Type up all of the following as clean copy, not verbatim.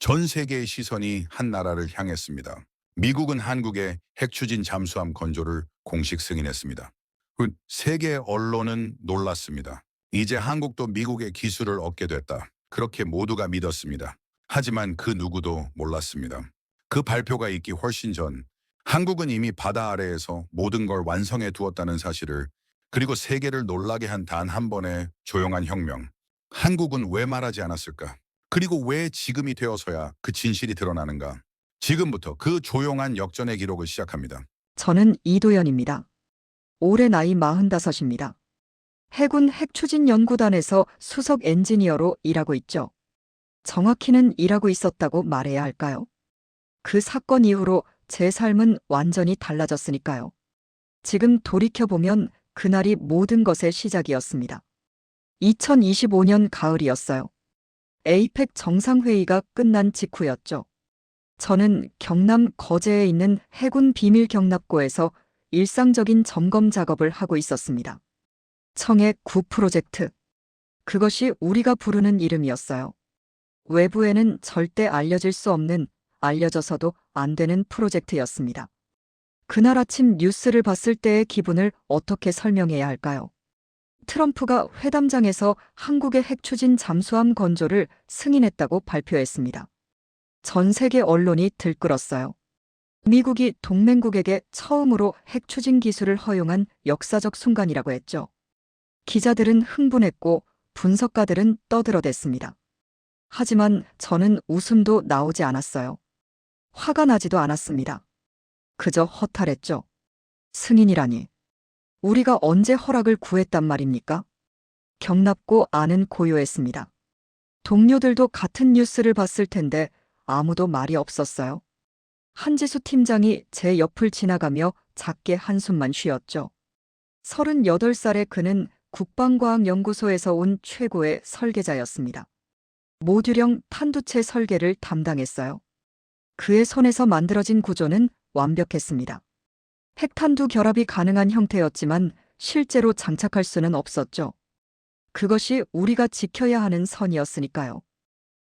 전 세계의 시선이 한 나라를 향했습니다. 미국은 한국의 핵추진 잠수함 건조를 공식 승인했습니다. 세계 언론은 놀랐습니다. 이제 한국도 미국의 기술을 얻게 됐다. 그렇게 모두가 믿었습니다. 하지만 그 누구도 몰랐습니다. 그 발표가 있기 훨씬 전 한국은 이미 바다 아래에서 모든 걸 완성해 두었다는 사실을, 그리고 세계를 놀라게 한 단 한 번의 조용한 혁명. 한국은 왜 말하지 않았을까? 그리고 왜 지금이 되어서야 그 진실이 드러나는가? 지금부터 그 조용한 역전의 기록을 시작합니다. 저는 이도연입니다. 올해 나이 45입니다. 해군 핵추진연구단에서 수석 엔지니어로 일하고 있죠. 정확히는 일하고 있었다고 말해야 할까요? 그 사건 이후로 제 삶은 완전히 달라졌으니까요. 지금 돌이켜보면 그날이 모든 것의 시작이었습니다. 2025년 가을이었어요. 에이펙 정상회의가 끝난 직후였죠. 저는 경남 거제에 있는 해군 비밀 경납고에서 일상적인 점검 작업을 하고 있었습니다. 청해 9 프로젝트. 그것이 우리가 부르는 이름이었어요. 외부에는 절대 알려질 수 없는, 알려져서도 안 되는 프로젝트였습니다. 그날 아침 뉴스를 봤을 때의 기분을 어떻게 설명해야 할까요? 트럼프가 회담장에서 한국의 핵추진 잠수함 건조를 승인했다고 발표했습니다. 전 세계 언론이 들끓었어요. 미국이 동맹국에게 처음으로 핵추진 기술을 허용한 역사적 순간이라고 했죠. 기자들은 흥분했고 분석가들은 떠들어댔습니다. 하지만 저는 웃음도 나오지 않았어요. 화가 나지도 않았습니다. 그저 허탈했죠. 승인이라니. 우리가 언제 허락을 구했단 말입니까? 경납고 안은 고요했습니다. 동료들도 같은 뉴스를 봤을 텐데 아무도 말이 없었어요. 한지수 팀장이 제 옆을 지나가며 작게 한숨만 쉬었죠. 38살의 그는 국방과학연구소에서 온 최고의 설계자였습니다. 모듈형 탄두체 설계를 담당했어요. 그의 손에서 만들어진 구조는 완벽했습니다. 핵탄두 결합이 가능한 형태였지만 실제로 장착할 수는 없었죠. 그것이 우리가 지켜야 하는 선이었으니까요.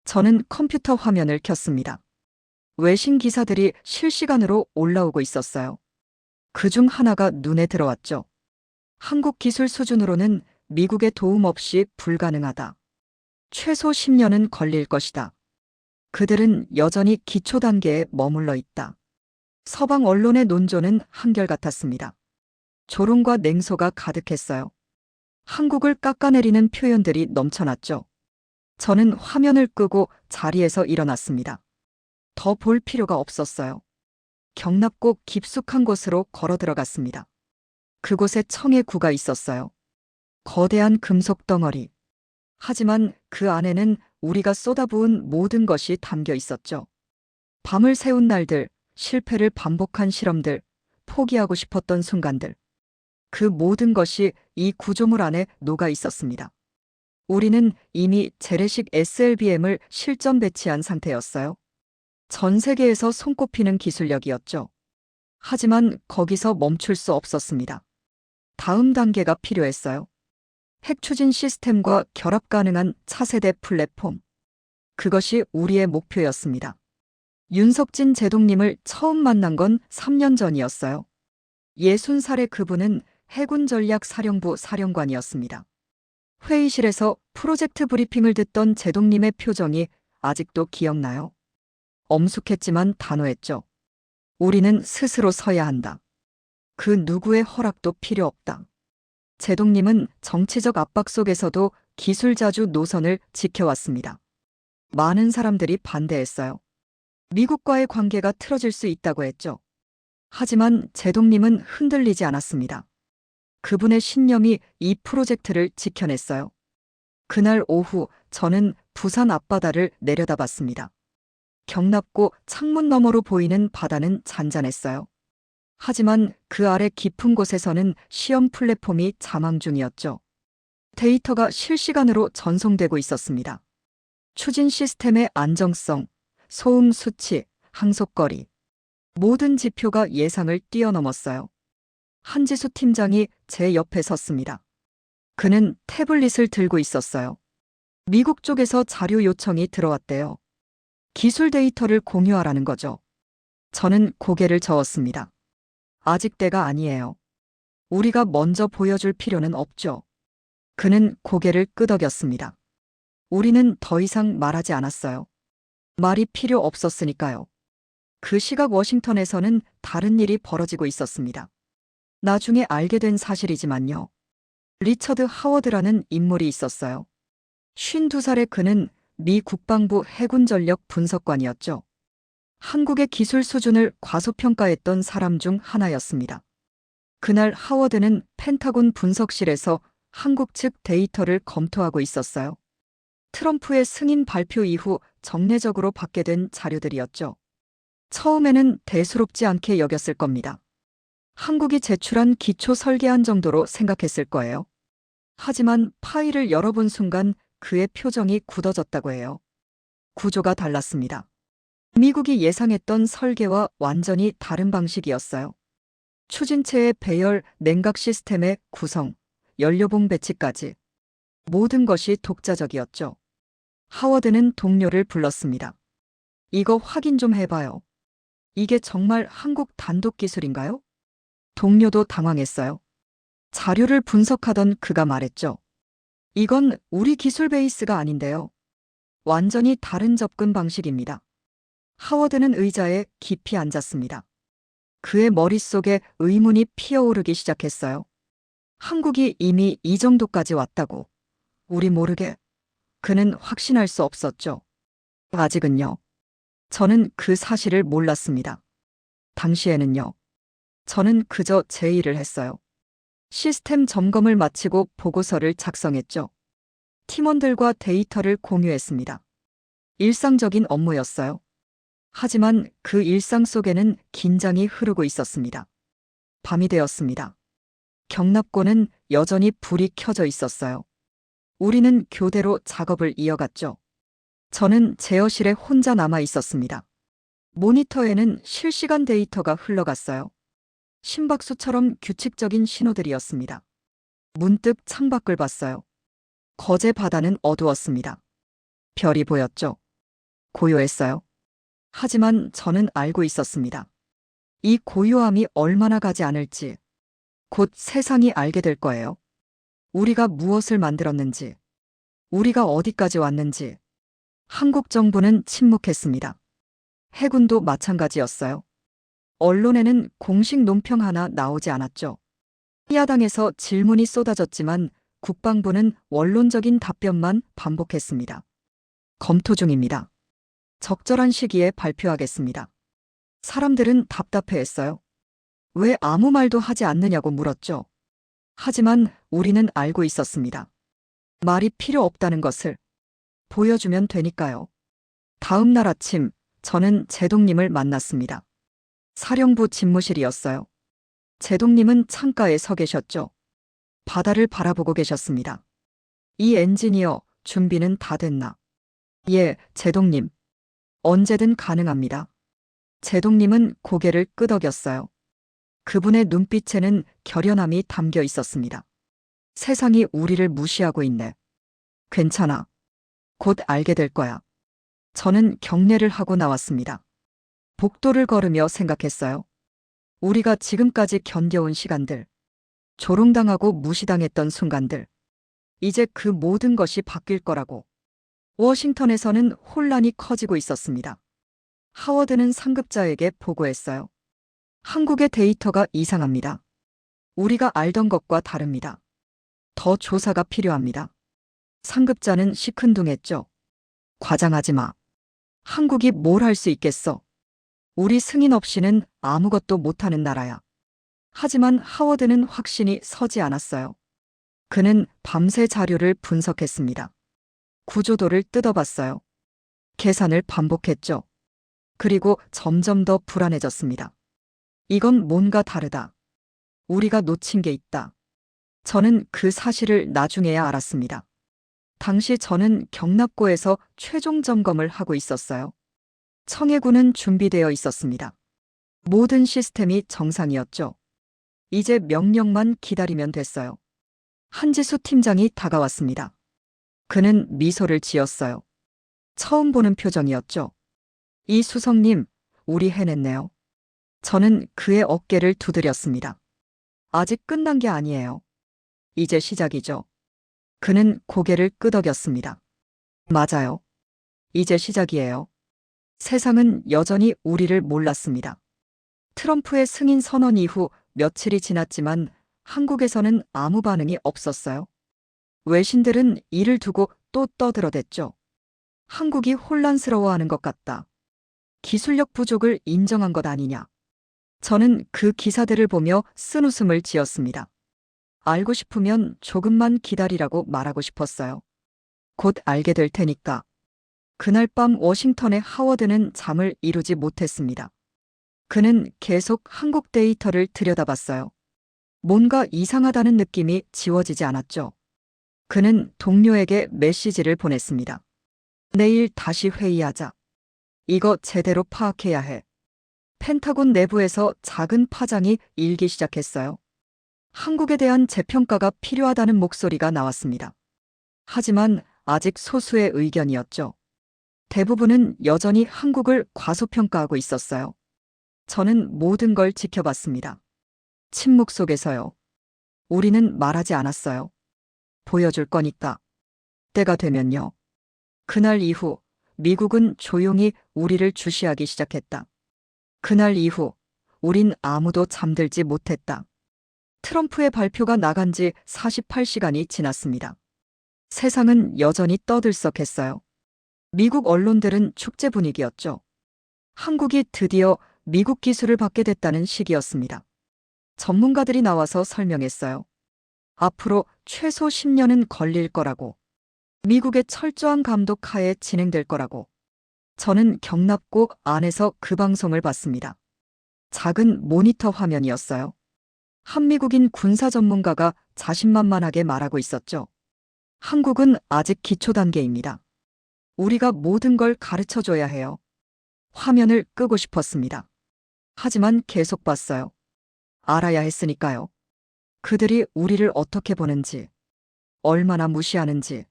저는 컴퓨터 화면을 켰습니다. 외신 기사들이 실시간으로 올라오고 있었어요. 그중 하나가 눈에 들어왔죠. 한국 기술 수준으로는 미국의 도움 없이 불가능하다. 최소 10년은 걸릴 것이다. 그들은 여전히 기초 단계에 머물러 있다. 서방 언론의 논조는 한결같았습니다. 조롱과 냉소가 가득했어요. 한국을 깎아내리는 표현들이 넘쳐났죠. 저는 화면을 끄고 자리에서 일어났습니다. 더 볼 필요가 없었어요. 경납고 깊숙한 곳으로 걸어 들어갔습니다. 그곳에 청해 구가 있었어요. 거대한 금속 덩어리. 하지만 그 안에는 우리가 쏟아부은 모든 것이 담겨 있었죠. 밤을 새운 날들, 실패를 반복한 실험들, 포기하고 싶었던 순간들. 그 모든 것이 이 구조물 안에 녹아 있었습니다. 우리는 이미 재래식 SLBM을 실전 배치한 상태였어요. 전 세계에서 손꼽히는 기술력이었죠. 하지만 거기서 멈출 수 없었습니다. 다음 단계가 필요했어요. 핵추진 시스템과 결합 가능한 차세대 플랫폼. 그것이 우리의 목표였습니다. 윤석진 제독님을 처음 만난 건 3년 전이었어요. 60살의 그분은 해군전략사령부 사령관이었습니다. 회의실에서 프로젝트 브리핑을 듣던 제독님의 표정이 아직도 기억나요. 엄숙했지만 단호했죠. 우리는 스스로 서야 한다. 그 누구의 허락도 필요 없다. 제독님은 정치적 압박 속에서도 기술자주 노선을 지켜왔습니다. 많은 사람들이 반대했어요. 미국과의 관계가 틀어질 수 있다고 했죠. 하지만 제독님은 흔들리지 않았습니다. 그분의 신념이 이 프로젝트를 지켜냈어요. 그날 오후 저는 부산 앞바다를 내려다봤습니다. 경납고 창문 너머로 보이는 바다는 잔잔했어요. 하지만 그 아래 깊은 곳에서는 시험 플랫폼이 잠항 중이었죠. 데이터가 실시간으로 전송되고 있었습니다. 추진 시스템의 안정성, 소음 수치, 항속거리. 모든 지표가 예상을 뛰어넘었어요. 한지수 팀장이 제 옆에 섰습니다. 그는 태블릿을 들고 있었어요. 미국 쪽에서 자료 요청이 들어왔대요. 기술 데이터를 공유하라는 거죠. 저는 고개를 저었습니다. 아직 때가 아니에요. 우리가 먼저 보여줄 필요는 없죠. 그는 고개를 끄덕였습니다. 우리는 더 이상 말하지 않았어요. 말이 필요 없었으니까요. 그 시각 워싱턴에서는 다른 일이 벌어지고 있었습니다. 나중에 알게 된 사실이지만요. 리처드 하워드라는 인물이 있었어요. 52살의 그는 미 국방부 해군전력 분석관이었죠. 한국의 기술 수준을 과소평가했던 사람 중 하나였습니다. 그날 하워드는 펜타곤 분석실에서 한국 측 데이터를 검토하고 있었어요. 트럼프의 승인 발표 이후 정례적으로 받게 된 자료들이었죠. 처음에는 대수롭지 않게 여겼을 겁니다. 한국이 제출한 기초 설계안 정도로 생각했을 거예요. 하지만 파일을 열어본 순간 그의 표정이 굳어졌다고 해요. 구조가 달랐습니다. 미국이 예상했던 설계와 완전히 다른 방식이었어요. 추진체의 배열, 냉각 시스템의 구성, 연료봉 배치까지 모든 것이 독자적이었죠. 하워드는 동료를 불렀습니다. 이거 확인 좀 해봐요. 이게 정말 한국 단독 기술인가요? 동료도 당황했어요. 자료를 분석하던 그가 말했죠. 이건 우리 기술 베이스가 아닌데요. 완전히 다른 접근 방식입니다. 하워드는 의자에 깊이 앉았습니다. 그의 머릿속에 의문이 피어오르기 시작했어요. 한국이 이미 이 정도까지 왔다고. 우리 모르게. 그는 확신할 수 없었죠. 아직은요. 저는 그 사실을 몰랐습니다. 당시에는요. 저는 그저 제 일을 했어요. 시스템 점검을 마치고 보고서를 작성했죠. 팀원들과 데이터를 공유했습니다. 일상적인 업무였어요. 하지만 그 일상 속에는 긴장이 흐르고 있었습니다. 밤이 되었습니다. 경납고는 여전히 불이 켜져 있었어요. 우리는 교대로 작업을 이어갔죠. 저는 제어실에 혼자 남아 있었습니다. 모니터에는 실시간 데이터가 흘러갔어요. 심박수처럼 규칙적인 신호들이었습니다. 문득 창밖을 봤어요. 거제 바다는 어두웠습니다. 별이 보였죠. 고요했어요. 하지만 저는 알고 있었습니다. 이 고요함이 얼마나 가지 않을지 곧 세상이 알게 될 거예요. 우리가 무엇을 만들었는지, 우리가 어디까지 왔는지. 한국 정부는 침묵했습니다. 해군도 마찬가지였어요. 언론에는 공식 논평 하나 나오지 않았죠. 야당에서 질문이 쏟아졌지만 국방부는 원론적인 답변만 반복했습니다. 검토 중입니다. 적절한 시기에 발표하겠습니다. 사람들은 답답해했어요. 왜 아무 말도 하지 않느냐고 물었죠. 하지만 우리는 알고 있었습니다. 말이 필요 없다는 것을 보여주면 되니까요. 다음 날 아침 저는 제동님을 만났습니다. 사령부 집무실이었어요. 제동님은 창가에 서 계셨죠. 바다를 바라보고 계셨습니다. 이 엔지니어 준비는 다 됐나? 예, 제동님. 언제든 가능합니다. 제동님은 고개를 끄덕였어요. 그분의 눈빛에는 결연함이 담겨 있었습니다. 세상이 우리를 무시하고 있네. 괜찮아. 곧 알게 될 거야. 저는 경례를 하고 나왔습니다. 복도를 걸으며 생각했어요. 우리가 지금까지 견뎌온 시간들, 조롱당하고 무시당했던 순간들, 이제 그 모든 것이 바뀔 거라고. 워싱턴에서는 혼란이 커지고 있었습니다. 하워드는 상급자에게 보고했어요. 한국의 데이터가 이상합니다. 우리가 알던 것과 다릅니다. 더 조사가 필요합니다. 상급자는 시큰둥했죠. 과장하지 마. 한국이 뭘 할 수 있겠어. 우리 승인 없이는 아무것도 못하는 나라야. 하지만 하워드는 확신이 서지 않았어요. 그는 밤새 자료를 분석했습니다. 구조도를 뜯어봤어요. 계산을 반복했죠. 그리고 점점 더 불안해졌습니다. 이건 뭔가 다르다. 우리가 놓친 게 있다. 저는 그 사실을 나중에야 알았습니다. 당시 저는 경납고에서 최종 점검을 하고 있었어요. 청해군은 준비되어 있었습니다. 모든 시스템이 정상이었죠. 이제 명령만 기다리면 됐어요. 한지수 팀장이 다가왔습니다. 그는 미소를 지었어요. 처음 보는 표정이었죠. 이 수석님, 우리 해냈네요. 저는 그의 어깨를 두드렸습니다. 아직 끝난 게 아니에요. 이제 시작이죠. 그는 고개를 끄덕였습니다. 맞아요. 이제 시작이에요. 세상은 여전히 우리를 몰랐습니다. 트럼프의 승인 선언 이후 며칠이 지났지만 한국에서는 아무 반응이 없었어요. 외신들은 이를 두고 또 떠들어댔죠. 한국이 혼란스러워하는 것 같다. 기술력 부족을 인정한 것 아니냐. 저는 그 기사들을 보며 쓴웃음을 지었습니다. 알고 싶으면 조금만 기다리라고 말하고 싶었어요. 곧 알게 될 테니까. 그날 밤 워싱턴의 하워드는 잠을 이루지 못했습니다. 그는 계속 한국 데이터를 들여다봤어요. 뭔가 이상하다는 느낌이 지워지지 않았죠. 그는 동료에게 메시지를 보냈습니다. 내일 다시 회의하자. 이거 제대로 파악해야 해. 펜타곤 내부에서 작은 파장이 일기 시작했어요. 한국에 대한 재평가가 필요하다는 목소리가 나왔습니다. 하지만 아직 소수의 의견이었죠. 대부분은 여전히 한국을 과소평가하고 있었어요. 저는 모든 걸 지켜봤습니다. 침묵 속에서요. 우리는 말하지 않았어요. 보여줄 거니까. 때가 되면요. 그날 이후 미국은 조용히 우리를 주시하기 시작했다. 그날 이후 우린 아무도 잠들지 못했다. 트럼프의 발표가 나간 지 48시간이 지났습니다. 세상은 여전히 떠들썩했어요. 미국 언론들은 축제 분위기였죠. 한국이 드디어 미국 기술을 받게 됐다는 시기였습니다. 전문가들이 나와서 설명했어요. 앞으로 최소 10년은 걸릴 거라고. 미국의 철저한 감독 하에 진행될 거라고. 저는 경납고 안에서 그 방송을 봤습니다. 작은 모니터 화면이었어요. 한미국인 군사 전문가가 자신만만하게 말하고 있었죠. 한국은 아직 기초 단계입니다. 우리가 모든 걸 가르쳐 줘야 해요. 화면을 끄고 싶었습니다. 하지만 계속 봤어요. 알아야 했으니까요. 그들이 우리를 어떻게 보는지, 얼마나 무시하는지.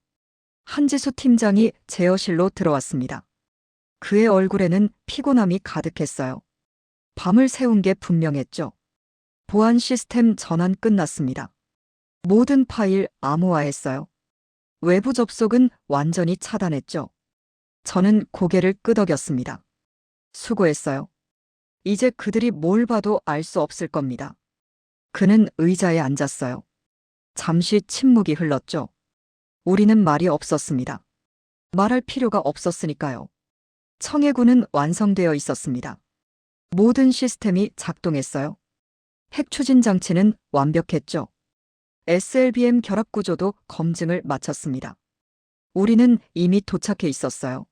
한지수 팀장이 제어실로 들어왔습니다. 그의 얼굴에는 피곤함이 가득했어요. 밤을 새운 게 분명했죠. 보안 시스템 전환 끝났습니다. 모든 파일 암호화했어요. 외부 접속은 완전히 차단했죠. 저는 고개를 끄덕였습니다. 수고했어요. 이제 그들이 뭘 봐도 알 수 없을 겁니다. 그는 의자에 앉았어요. 잠시 침묵이 흘렀죠. 우리는 말이 없었습니다. 말할 필요가 없었으니까요. 청해군은 완성되어 있었습니다. 모든 시스템이 작동했어요. 핵 추진 장치는 완벽했죠. SLBM 결합 구조도 검증을 마쳤습니다. 우리는 이미 도착해 있었어요.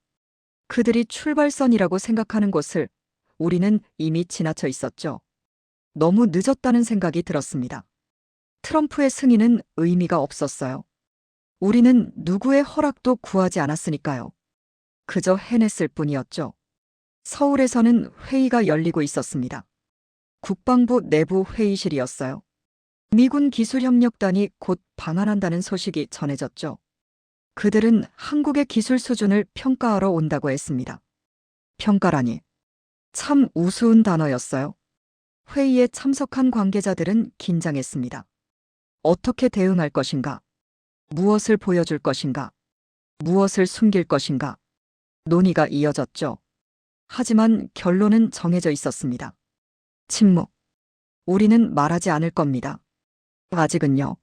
그들이 출발선이라고 생각하는 곳을 우리는 이미 지나쳐 있었죠. 너무 늦었다는 생각이 들었습니다. 트럼프의 승인은 의미가 없었어요. 우리는 누구의 허락도 구하지 않았으니까요. 그저 해냈을 뿐이었죠. 서울에서는 회의가 열리고 있었습니다. 국방부 내부 회의실이었어요. 미군 기술협력단이 곧 방한한다는 소식이 전해졌죠. 그들은 한국의 기술 수준을 평가하러 온다고 했습니다. 평가라니. 참 우스운 단어였어요. 회의에 참석한 관계자들은 긴장했습니다. 어떻게 대응할 것인가? 무엇을 보여줄 것인가? 무엇을 숨길 것인가? 논의가 이어졌죠. 하지만 결론은 정해져 있었습니다. 침묵. 우리는 말하지 않을 겁니다. 아직은요.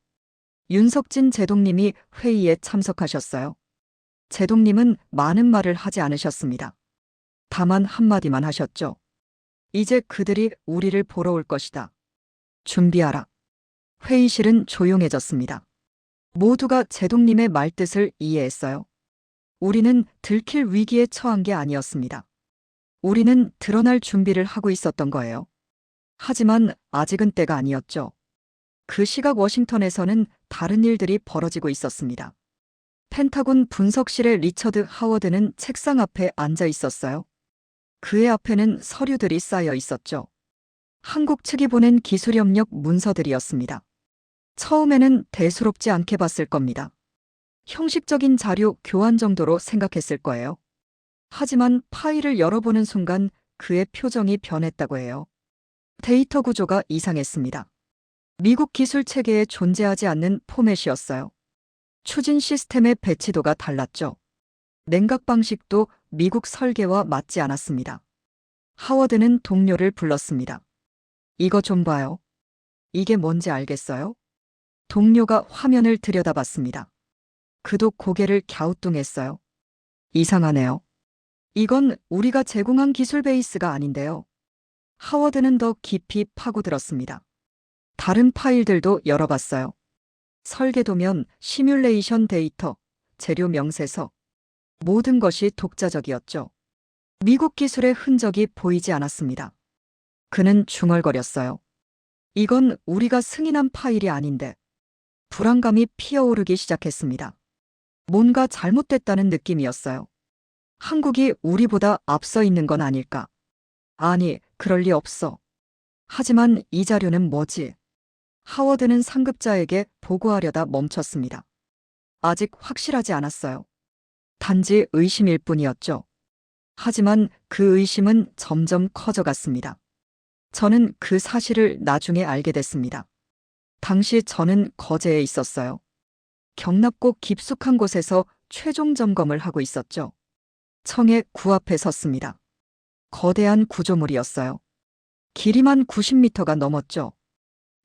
윤석진 제동님이 회의에 참석하셨어요. 제동님은 많은 말을 하지 않으셨습니다. 다만 한마디만 하셨죠. 이제 그들이 우리를 보러 올 것이다. 준비하라. 회의실은 조용해졌습니다. 모두가 제동님의 말뜻을 이해했어요. 우리는 들킬 위기에 처한 게 아니었습니다. 우리는 드러날 준비를 하고 있었던 거예요. 하지만 아직은 때가 아니었죠. 그 시각 워싱턴에서는 다른 일들이 벌어지고 있었습니다. 펜타곤 분석실의 리처드 하워드는 책상 앞에 앉아 있었어요. 그의 앞에는 서류들이 쌓여 있었죠. 한국 측이 보낸 기술협력 문서들이었습니다. 처음에는 대수롭지 않게 봤을 겁니다. 형식적인 자료 교환 정도로 생각했을 거예요. 하지만 파일을 열어보는 순간 그의 표정이 변했다고 해요. 데이터 구조가 이상했습니다. 미국 기술 체계에 존재하지 않는 포맷이었어요. 추진 시스템의 배치도가 달랐죠. 냉각 방식도 미국 설계와 맞지 않았습니다. 하워드는 동료를 불렀습니다. 이거 좀 봐요. 이게 뭔지 알겠어요? 동료가 화면을 들여다봤습니다. 그도 고개를 갸우뚱했어요. 이상하네요. 이건 우리가 제공한 기술 베이스가 아닌데요. 하워드는 더 깊이 파고들었습니다. 다른 파일들도 열어봤어요. 설계도면, 시뮬레이션 데이터, 재료 명세서, 모든 것이 독자적이었죠. 미국 기술의 흔적이 보이지 않았습니다. 그는 중얼거렸어요. 이건 우리가 승인한 파일이 아닌데. 불안감이 피어오르기 시작했습니다. 뭔가 잘못됐다는 느낌이었어요. 한국이 우리보다 앞서 있는 건 아닐까? 아니, 그럴 리 없어. 하지만 이 자료는 뭐지? 하워드는 상급자에게 보고하려다 멈췄습니다. 아직 확실하지 않았어요. 단지 의심일 뿐이었죠. 하지만 그 의심은 점점 커져갔습니다. 저는 그 사실을 나중에 알게 됐습니다. 당시 저는 거제에 있었어요. 경납고 깊숙한 곳에서 최종 점검을 하고 있었죠. 청의 구 앞에 섰습니다. 거대한 구조물이었어요. 길이만 90m가 넘었죠.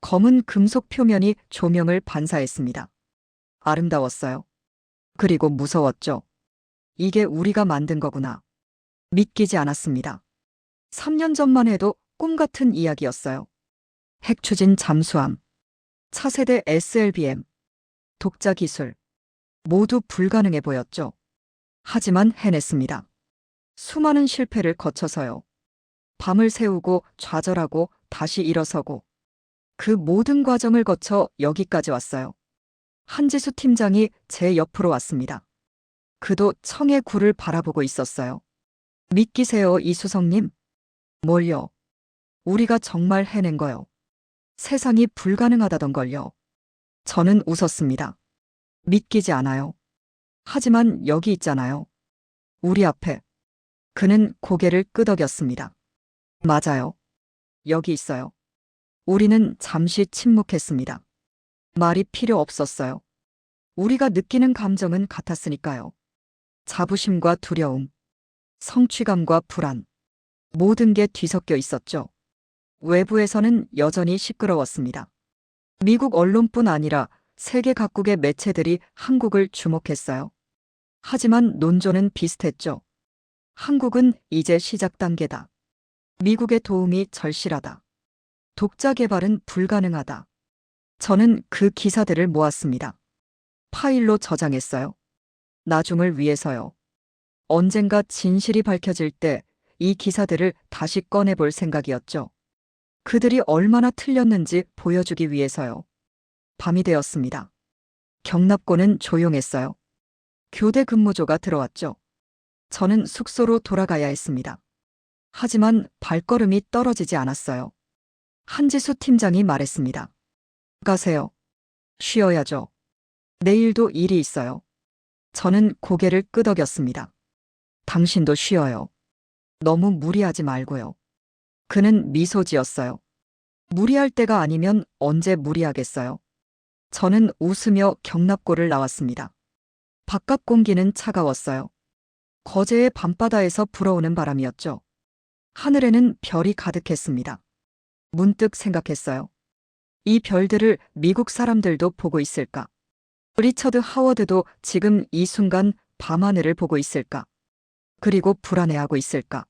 검은 금속 표면이 조명을 반사했습니다. 아름다웠어요. 그리고 무서웠죠. 이게 우리가 만든 거구나. 믿기지 않았습니다. 3년 전만 해도 꿈 같은 이야기였어요. 핵추진 잠수함, 차세대 SLBM, 독자 기술, 모두 불가능해 보였죠. 하지만 해냈습니다. 수많은 실패를 거쳐서요. 밤을 새우고 좌절하고 다시 일어서고 그 모든 과정을 거쳐 여기까지 왔어요. 한지수 팀장이 제 옆으로 왔습니다. 그도 청의 굴을 바라보고 있었어요. 믿기세요, 이수성님? 뭘요? 우리가 정말 해낸 거요. 세상이 불가능하다던 걸요. 저는 웃었습니다. 믿기지 않아요. 하지만 여기 있잖아요. 우리 앞에. 그는 고개를 끄덕였습니다. 맞아요. 여기 있어요. 우리는 잠시 침묵했습니다. 말이 필요 없었어요. 우리가 느끼는 감정은 같았으니까요. 자부심과 두려움, 성취감과 불안, 모든 게 뒤섞여 있었죠. 외부에서는 여전히 시끄러웠습니다. 미국 언론뿐 아니라 세계 각국의 매체들이 한국을 주목했어요. 하지만 논조는 비슷했죠. 한국은 이제 시작 단계다. 미국의 도움이 절실하다. 독자 개발은 불가능하다. 저는 그 기사들을 모았습니다. 파일로 저장했어요. 나중을 위해서요. 언젠가 진실이 밝혀질 때 이 기사들을 다시 꺼내볼 생각이었죠. 그들이 얼마나 틀렸는지 보여주기 위해서요. 밤이 되었습니다. 경납고는 조용했어요. 교대 근무조가 들어왔죠. 저는 숙소로 돌아가야 했습니다. 하지만 발걸음이 떨어지지 않았어요. 한지수 팀장이 말했습니다. 가세요. 쉬어야죠. 내일도 일이 있어요. 저는 고개를 끄덕였습니다. 당신도 쉬어요. 너무 무리하지 말고요. 그는 미소 지었어요. 무리할 때가 아니면 언제 무리하겠어요. 저는 웃으며 경납고를 나왔습니다. 바깥 공기는 차가웠어요. 거제의 밤바다에서 불어오는 바람이었죠. 하늘에는 별이 가득했습니다. 문득 생각했어요. 이 별들을 미국 사람들도 보고 있을까? 리처드 하워드도 지금 이 순간 밤하늘을 보고 있을까? 그리고 불안해하고 있을까?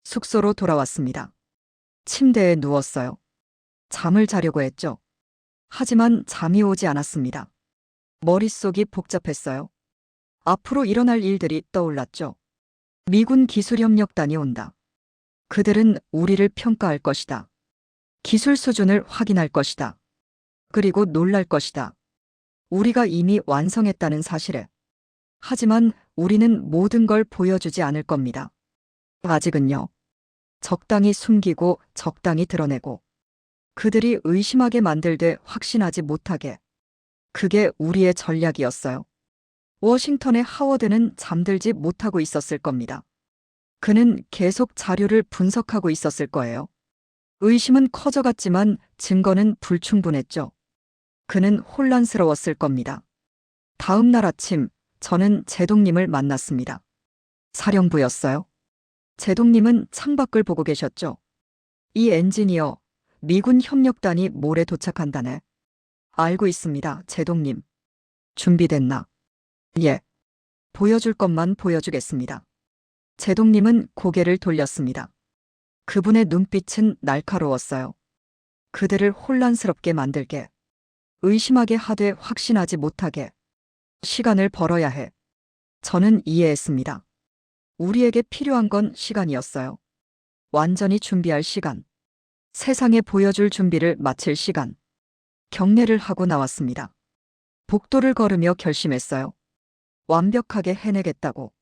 숙소로 돌아왔습니다. 침대에 누웠어요. 잠을 자려고 했죠. 하지만 잠이 오지 않았습니다. 머릿속이 복잡했어요. 앞으로 일어날 일들이 떠올랐죠. 미군 기술협력단이 온다. 그들은 우리를 평가할 것이다. 기술 수준을 확인할 것이다. 그리고 놀랄 것이다. 우리가 이미 완성했다는 사실에. 하지만 우리는 모든 걸 보여주지 않을 겁니다. 아직은요. 적당히 숨기고 적당히 드러내고 그들이 의심하게 만들되 확신하지 못하게. 그게 우리의 전략이었어요. 워싱턴의 하워드는 잠들지 못하고 있었을 겁니다. 그는 계속 자료를 분석하고 있었을 거예요. 의심은 커져갔지만 증거는 불충분했죠. 그는 혼란스러웠을 겁니다. 다음 날 아침, 저는 제동님을 만났습니다. 사령부였어요. 제동님은 창밖을 보고 계셨죠. 이 엔지니어, 미군 협력단이 모레 도착한다네. 알고 있습니다, 제동님. 준비됐나? 예. 보여줄 것만 보여주겠습니다. 제동님은 고개를 돌렸습니다. 그분의 눈빛은 날카로웠어요. 그들을 혼란스럽게 만들게, 의심하게 하되 확신하지 못하게. 시간을 벌어야 해. 저는 이해했습니다. 우리에게 필요한 건 시간이었어요. 완전히 준비할 시간. 세상에 보여줄 준비를 마칠 시간. 경례를 하고 나왔습니다. 복도를 걸으며 결심했어요. 완벽하게 해내겠다고.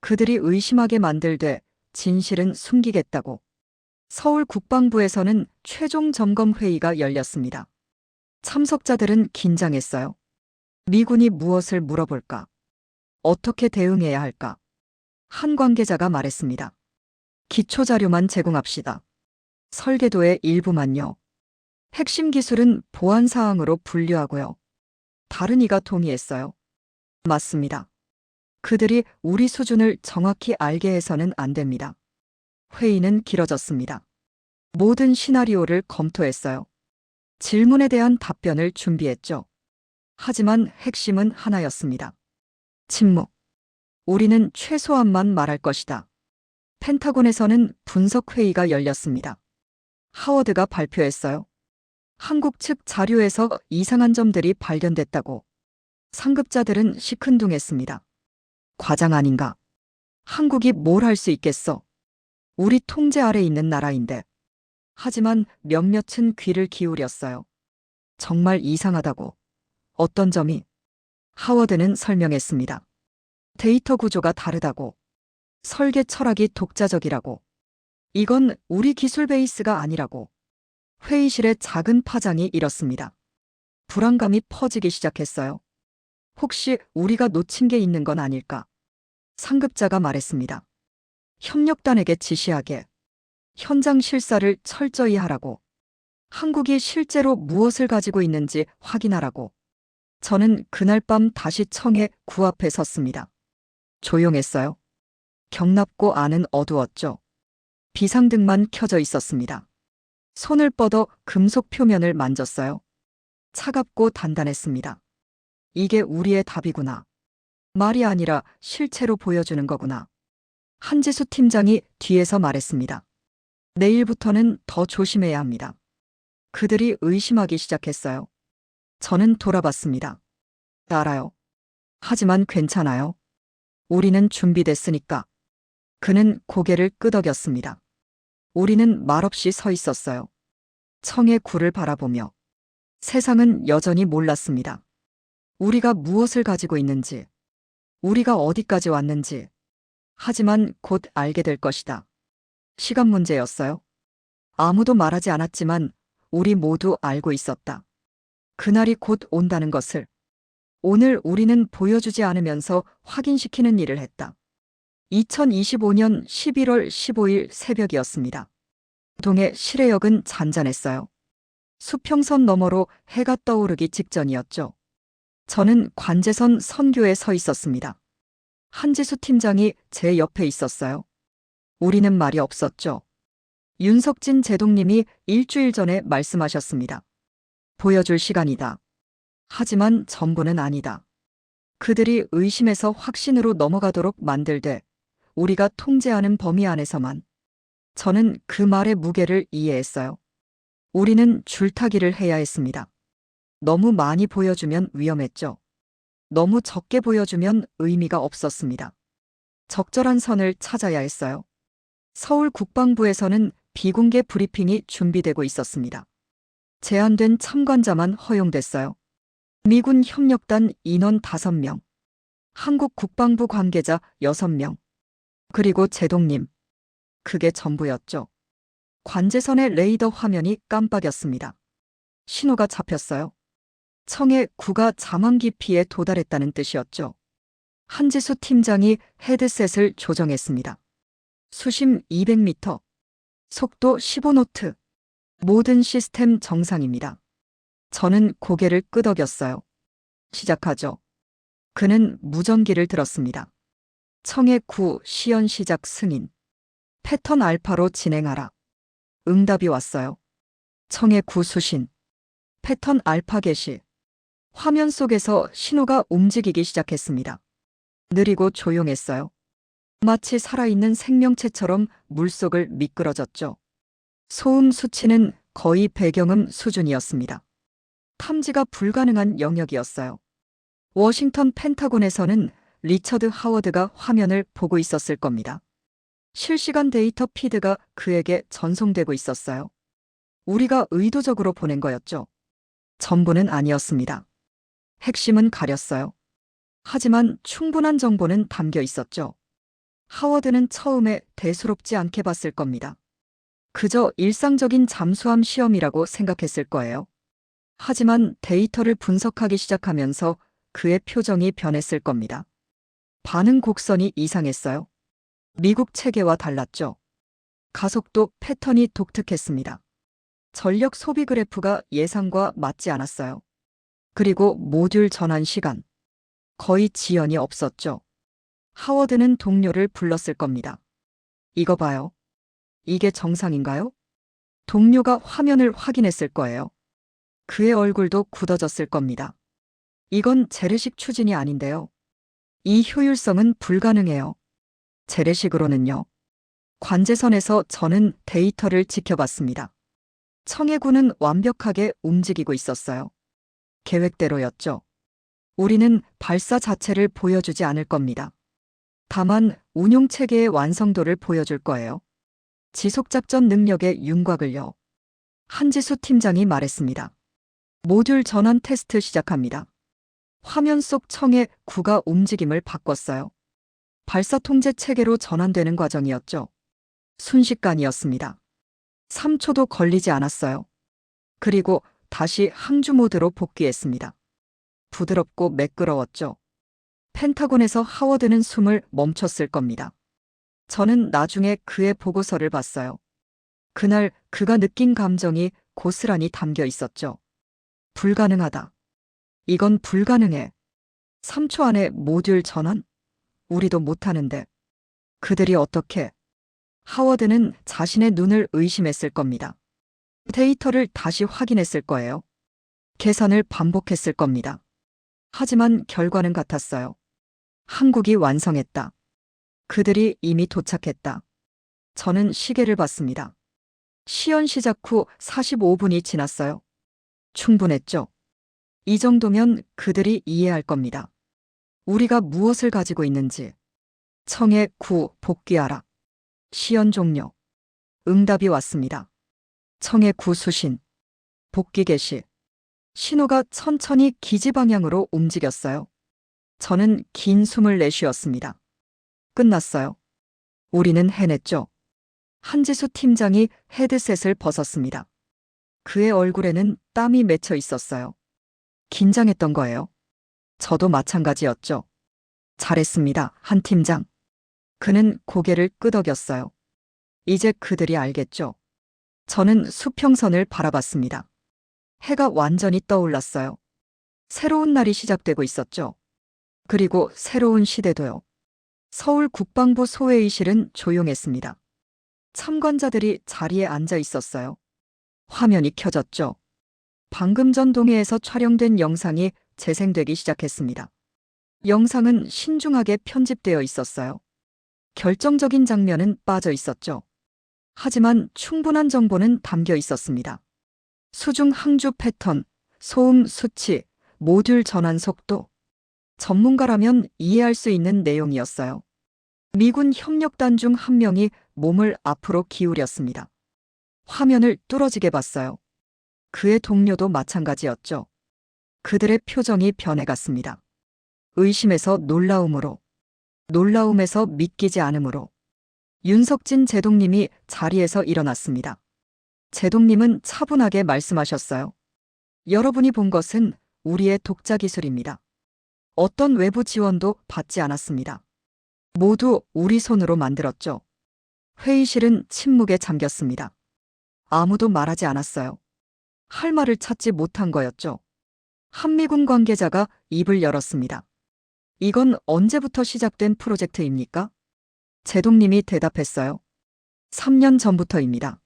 그들이 의심하게 만들되 진실은 숨기겠다고. 서울 국방부에서는 최종 점검 회의가 열렸습니다. 참석자들은 긴장했어요. 미군이 무엇을 물어볼까? 어떻게 대응해야 할까? 한 관계자가 말했습니다. 기초 자료만 제공합시다. 설계도의 일부만요. 핵심 기술은 보안 사항으로 분류하고요. 다른 이가 동의했어요. 맞습니다. 그들이 우리 수준을 정확히 알게 해서는 안 됩니다. 회의는 길어졌습니다. 모든 시나리오를 검토했어요. 질문에 대한 답변을 준비했죠. 하지만 핵심은 하나였습니다. 침묵. 우리는 최소한만 말할 것이다. 펜타곤에서는 분석회의가 열렸습니다. 하워드가 발표했어요. 한국 측 자료에서 이상한 점들이 발견됐다고. 상급자들은 시큰둥했습니다. 과장 아닌가? 한국이 뭘 할 수 있겠어? 우리 통제 아래 있는 나라인데. 하지만 몇몇은 귀를 기울였어요. 정말 이상하다고. 어떤 점이? 하워드는 설명했습니다. 데이터 구조가 다르다고. 설계 철학이 독자적이라고. 이건 우리 기술 베이스가 아니라고. 회의실에 작은 파장이 일었습니다. 불안감이 퍼지기 시작했어요. 혹시 우리가 놓친 게 있는 건 아닐까? 상급자가 말했습니다. 협력단에게 지시하게. 현장 실사를 철저히 하라고. 한국이 실제로 무엇을 가지고 있는지 확인하라고. 저는 그날 밤 다시 청해 구 앞에 섰습니다. 조용했어요. 경납고 안은 어두웠죠. 비상등만 켜져 있었습니다. 손을 뻗어 금속 표면을 만졌어요. 차갑고 단단했습니다. 이게 우리의 답이구나. 말이 아니라 실체로 보여주는 거구나. 한지수 팀장이 뒤에서 말했습니다. 내일부터는 더 조심해야 합니다. 그들이 의심하기 시작했어요. 저는 돌아봤습니다. 알아요. 하지만 괜찮아요. 우리는 준비됐으니까. 그는 고개를 끄덕였습니다. 우리는 말없이 서 있었어요. 청의 굴을 바라보며. 세상은 여전히 몰랐습니다. 우리가 무엇을 가지고 있는지, 우리가 어디까지 왔는지. 하지만 곧 알게 될 것이다. 시간 문제였어요. 아무도 말하지 않았지만 우리 모두 알고 있었다. 그날이 곧 온다는 것을. 오늘 우리는 보여주지 않으면서 확인시키는 일을 했다. 2025년 11월 15일 새벽이었습니다. 동해 시래역은 잔잔했어요. 수평선 너머로 해가 떠오르기 직전이었죠. 저는 관제선 선교에 서 있었습니다. 한지수 팀장이 제 옆에 있었어요. 우리는 말이 없었죠. 윤석진 제동님이 일주일 전에 말씀하셨습니다. 보여줄 시간이다. 하지만 전부는 아니다. 그들이 의심에서 확신으로 넘어가도록 만들되 우리가 통제하는 범위 안에서만. 저는 그 말의 무게를 이해했어요. 우리는 줄타기를 해야 했습니다. 너무 많이 보여주면 위험했죠. 너무 적게 보여주면 의미가 없었습니다. 적절한 선을 찾아야 했어요. 서울 국방부에서는 비공개 브리핑이 준비되고 있었습니다. 제한된 참관자만 허용됐어요. 미군 협력단 인원 5명, 한국 국방부 관계자 6명, 그리고 제동님. 그게 전부였죠. 관제선의 레이더 화면이 깜빡였습니다. 신호가 잡혔어요. 청의 구가 자망 깊이에 도달했다는 뜻이었죠. 한지수 팀장이 헤드셋을 조정했습니다. 수심 200m, 속도 15노트. 모든 시스템 정상입니다. 저는 고개를 끄덕였어요. 시작하죠. 그는 무전기를 들었습니다. 청해 9 시연 시작 승인. 패턴 알파로 진행하라. 응답이 왔어요. 청해 9 수신. 패턴 알파 개시. 화면 속에서 신호가 움직이기 시작했습니다. 느리고 조용했어요. 마치 살아있는 생명체처럼 물속을 미끄러졌죠. 소음 수치는 거의 배경음 수준이었습니다. 탐지가 불가능한 영역이었어요. 워싱턴 펜타곤에서는 리처드 하워드가 화면을 보고 있었을 겁니다. 실시간 데이터 피드가 그에게 전송되고 있었어요. 우리가 의도적으로 보낸 거였죠. 전부는 아니었습니다. 핵심은 가렸어요. 하지만 충분한 정보는 담겨 있었죠. 하워드는 처음에 대수롭지 않게 봤을 겁니다. 그저 일상적인 잠수함 시험이라고 생각했을 거예요. 하지만 데이터를 분석하기 시작하면서 그의 표정이 변했을 겁니다. 반응 곡선이 이상했어요. 미국 체계와 달랐죠. 가속도 패턴이 독특했습니다. 전력 소비 그래프가 예상과 맞지 않았어요. 그리고 모듈 전환 시간. 거의 지연이 없었죠. 하워드는 동료를 불렀을 겁니다. 이거 봐요. 이게 정상인가요? 동료가 화면을 확인했을 거예요. 그의 얼굴도 굳어졌을 겁니다. 이건 재래식 추진이 아닌데요. 이 효율성은 불가능해요. 재래식으로는요. 관제선에서 저는 데이터를 지켜봤습니다. 청해군은 완벽하게 움직이고 있었어요. 계획대로였죠. 우리는 발사 자체를 보여주지 않을 겁니다. 다만 운용체계의 완성도를 보여줄 거예요. 지속작전 능력의 윤곽을요. 한지수 팀장이 말했습니다. 모듈 전환 테스트 시작합니다. 화면 속 청해 9가 움직임을 바꿨어요. 발사 통제 체계로 전환되는 과정이었죠. 순식간이었습니다. 3초도 걸리지 않았어요. 그리고 다시 항주 모드로 복귀했습니다. 부드럽고 매끄러웠죠. 펜타곤에서 하워드는 숨을 멈췄을 겁니다. 저는 나중에 그의 보고서를 봤어요. 그날 그가 느낀 감정이 고스란히 담겨 있었죠. 불가능하다. 이건 불가능해. 3초 안에 모듈 전환? 우리도 못하는데. 그들이 어떻게? 하워드는 자신의 눈을 의심했을 겁니다. 데이터를 다시 확인했을 거예요. 계산을 반복했을 겁니다. 하지만 결과는 같았어요. 한국이 완성했다. 그들이 이미 도착했다. 저는 시계를 봤습니다. 시연 시작 후 45분이 지났어요. 충분했죠. 이 정도면 그들이 이해할 겁니다. 우리가 무엇을 가지고 있는지. 청해 9 복귀하라. 시연 종료. 응답이 왔습니다. 청해 9 수신. 복귀 개시. 신호가 천천히 기지 방향으로 움직였어요. 저는 긴 숨을 내쉬었습니다. 끝났어요. 우리는 해냈죠. 한지수 팀장이 헤드셋을 벗었습니다. 그의 얼굴에는 땀이 맺혀 있었어요. 긴장했던 거예요. 저도 마찬가지였죠. 잘했습니다, 한 팀장. 그는 고개를 끄덕였어요. 이제 그들이 알겠죠. 저는 수평선을 바라봤습니다. 해가 완전히 떠올랐어요. 새로운 날이 시작되고 있었죠. 그리고 새로운 시대도요. 서울 국방부 소회의실은 조용했습니다. 참관자들이 자리에 앉아 있었어요. 화면이 켜졌죠. 방금 전 동해에서 촬영된 영상이 재생되기 시작했습니다. 영상은 신중하게 편집되어 있었어요. 결정적인 장면은 빠져 있었죠. 하지만 충분한 정보는 담겨 있었습니다. 수중 항주 패턴, 소음 수치, 모듈 전환 속도. 전문가라면 이해할 수 있는 내용이었어요. 미군 협력단 중 한 명이 몸을 앞으로 기울였습니다. 화면을 뚫어지게 봤어요. 그의 동료도 마찬가지였죠. 그들의 표정이 변해갔습니다. 의심에서 놀라움으로, 놀라움에서 믿기지 않음으로. 윤석진 제동님이 자리에서 일어났습니다. 제동님은 차분하게 말씀하셨어요. 여러분이 본 것은 우리의 독자 기술입니다. 어떤 외부 지원도 받지 않았습니다. 모두 우리 손으로 만들었죠. 회의실은 침묵에 잠겼습니다. 아무도 말하지 않았어요. 할 말을 찾지 못한 거였죠. 한미군 관계자가 입을 열었습니다. 이건 언제부터 시작된 프로젝트입니까? 제동님이 대답했어요. 3년 전부터입니다.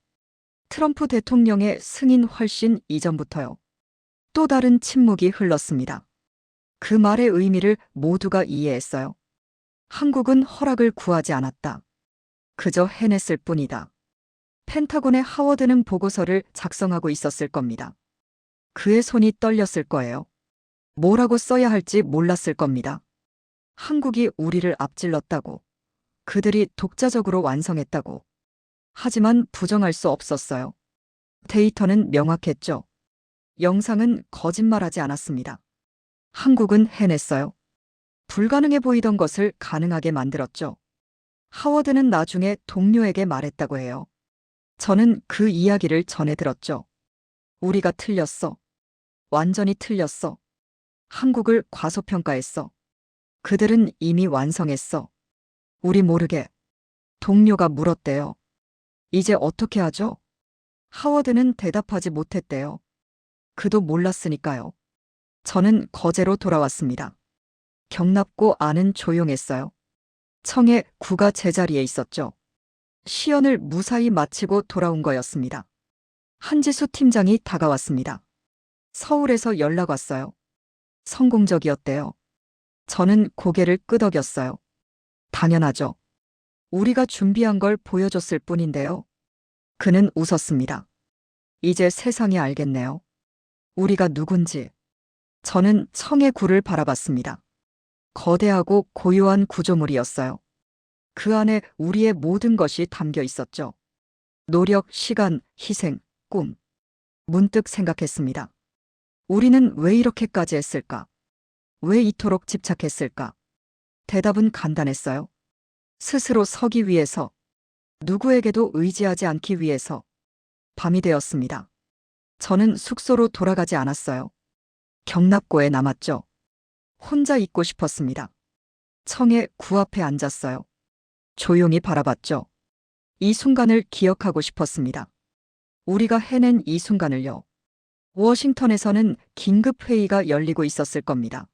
트럼프 대통령의 승인 훨씬 이전부터요. 또 다른 침묵이 흘렀습니다. 그 말의 의미를 모두가 이해했어요. 한국은 허락을 구하지 않았다. 그저 해냈을 뿐이다. 펜타곤의 하워드는 보고서를 작성하고 있었을 겁니다. 그의 손이 떨렸을 거예요. 뭐라고 써야 할지 몰랐을 겁니다. 한국이 우리를 앞질렀다고. 그들이 독자적으로 완성했다고. 하지만 부정할 수 없었어요. 데이터는 명확했죠. 영상은 거짓말하지 않았습니다. 한국은 해냈어요. 불가능해 보이던 것을 가능하게 만들었죠. 하워드는 나중에 동료에게 말했다고 해요. 저는 그 이야기를 전해 들었죠. 우리가 틀렸어. 완전히 틀렸어. 한국을 과소평가했어. 그들은 이미 완성했어. 우리 모르게. 동료가 물었대요. 이제 어떻게 하죠? 하워드는 대답하지 못했대요. 그도 몰랐으니까요. 저는 거제로 돌아왔습니다. 경납고 안은 조용했어요. 청의 구가 제자리에 있었죠. 시연을 무사히 마치고 돌아온 거였습니다. 한지수 팀장이 다가왔습니다. 서울에서 연락 왔어요. 성공적이었대요. 저는 고개를 끄덕였어요. 당연하죠. 우리가 준비한 걸 보여줬을 뿐인데요. 그는 웃었습니다. 이제 세상이 알겠네요. 우리가 누군지. 저는 청의 굴을 바라봤습니다. 거대하고 고요한 구조물이었어요. 그 안에 우리의 모든 것이 담겨 있었죠. 노력, 시간, 희생, 꿈. 문득 생각했습니다. 우리는 왜 이렇게까지 했을까? 왜 이토록 집착했을까? 대답은 간단했어요. 스스로 서기 위해서, 누구에게도 의지하지 않기 위해서. 밤이 되었습니다. 저는 숙소로 돌아가지 않았어요. 경납고에 남았죠. 혼자 있고 싶었습니다. 청의 구 앞에 앉았어요. 조용히 바라봤죠. 이 순간을 기억하고 싶었습니다. 우리가 해낸 이 순간을요. 워싱턴에서는 긴급 회의가 열리고 있었을 겁니다.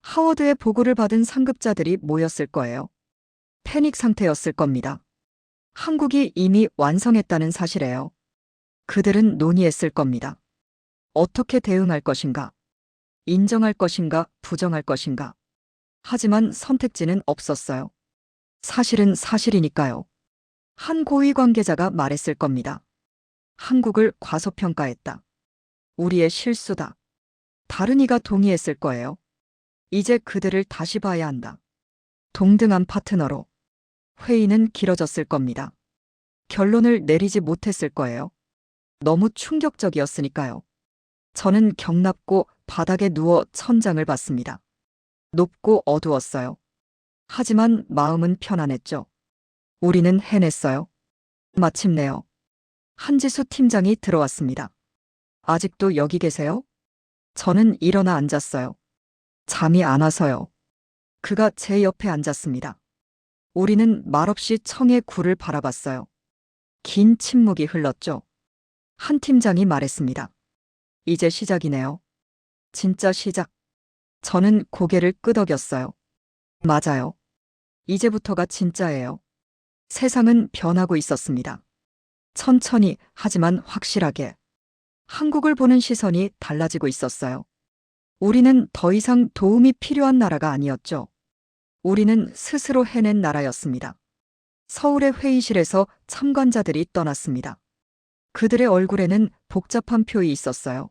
하워드의 보고를 받은 상급자들이 모였을 거예요. 패닉 상태였을 겁니다. 한국이 이미 완성했다는 사실이에요. 그들은 논의했을 겁니다. 어떻게 대응할 것인가? 인정할 것인가? 부정할 것인가? 하지만 선택지는 없었어요. 사실은 사실이니까요. 한 고위 관계자가 말했을 겁니다. 한국을 과소평가했다. 우리의 실수다. 다른 이가 동의했을 거예요. 이제 그들을 다시 봐야 한다. 동등한 파트너로. 회의는 길어졌을 겁니다. 결론을 내리지 못했을 거예요. 너무 충격적이었으니까요. 저는 경납고 바닥에 누워 천장을 봤습니다. 높고 어두웠어요. 하지만 마음은 편안했죠. 우리는 해냈어요. 마침내요. 한지수 팀장이 들어왔습니다. 아직도 여기 계세요? 저는 일어나 앉았어요. 잠이 안 와서요. 그가 제 옆에 앉았습니다. 우리는 말없이 청의 굴을 바라봤어요. 긴 침묵이 흘렀죠. 한 팀장이 말했습니다. 이제 시작이네요. 진짜 시작. 저는 고개를 끄덕였어요. 맞아요. 이제부터가 진짜예요. 세상은 변하고 있었습니다. 천천히 하지만 확실하게. 한국을 보는 시선이 달라지고 있었어요. 우리는 더 이상 도움이 필요한 나라가 아니었죠. 우리는 스스로 해낸 나라였습니다. 서울의 회의실에서 참관자들이 떠났습니다. 그들의 얼굴에는 복잡한 표이 있었어요.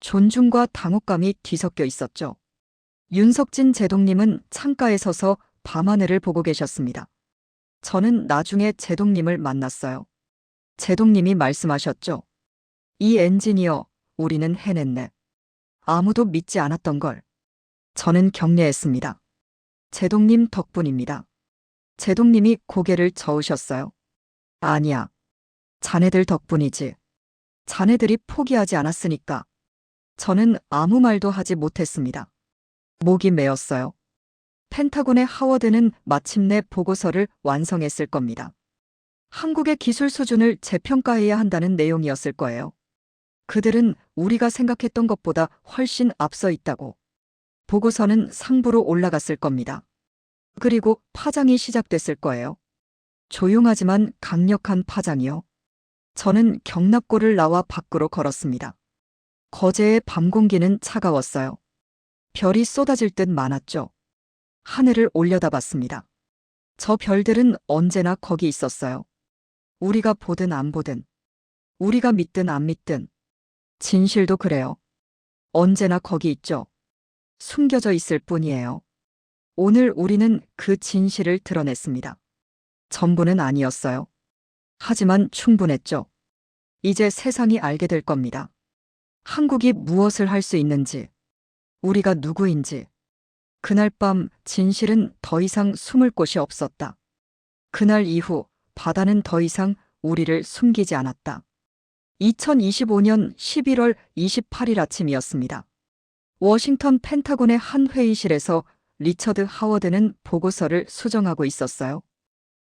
존중과 당혹감이 뒤섞여 있었죠. 윤석진 제동님은 창가에 서서 밤하늘을 보고 계셨습니다. 저는 나중에 제동님을 만났어요. 제동님이 말씀하셨죠. 이 엔지니어, 우리는 해냈네. 아무도 믿지 않았던 걸. 저는 격려했습니다. 제동님 덕분입니다. 제동님이 고개를 저으셨어요. 아니야. 자네들 덕분이지. 자네들이 포기하지 않았으니까. 저는 아무 말도 하지 못했습니다. 목이 메었어요. 펜타곤의 하워드는 마침내 보고서를 완성했을 겁니다. 한국의 기술 수준을 재평가해야 한다는 내용이었을 거예요. 그들은 우리가 생각했던 것보다 훨씬 앞서 있다고. 보고서는 상부로 올라갔을 겁니다. 그리고 파장이 시작됐을 거예요. 조용하지만 강력한 파장이요. 저는 경납고를 나와 밖으로 걸었습니다. 거제의 밤 공기는 차가웠어요. 별이 쏟아질 듯 많았죠. 하늘을 올려다봤습니다. 저 별들은 언제나 거기 있었어요. 우리가 보든 안 보든, 우리가 믿든 안 믿든, 진실도 그래요. 언제나 거기 있죠. 숨겨져 있을 뿐이에요. 오늘 우리는 그 진실을 드러냈습니다. 전부는 아니었어요. 하지만 충분했죠. 이제 세상이 알게 될 겁니다. 한국이 무엇을 할 수 있는지, 우리가 누구인지. 그날 밤 진실은 더 이상 숨을 곳이 없었다. 그날 이후 바다는 더 이상 우리를 숨기지 않았다. 2025년 11월 28일 아침이었습니다. 워싱턴 펜타곤의 한 회의실에서 리처드 하워드는 보고서를 수정하고 있었어요.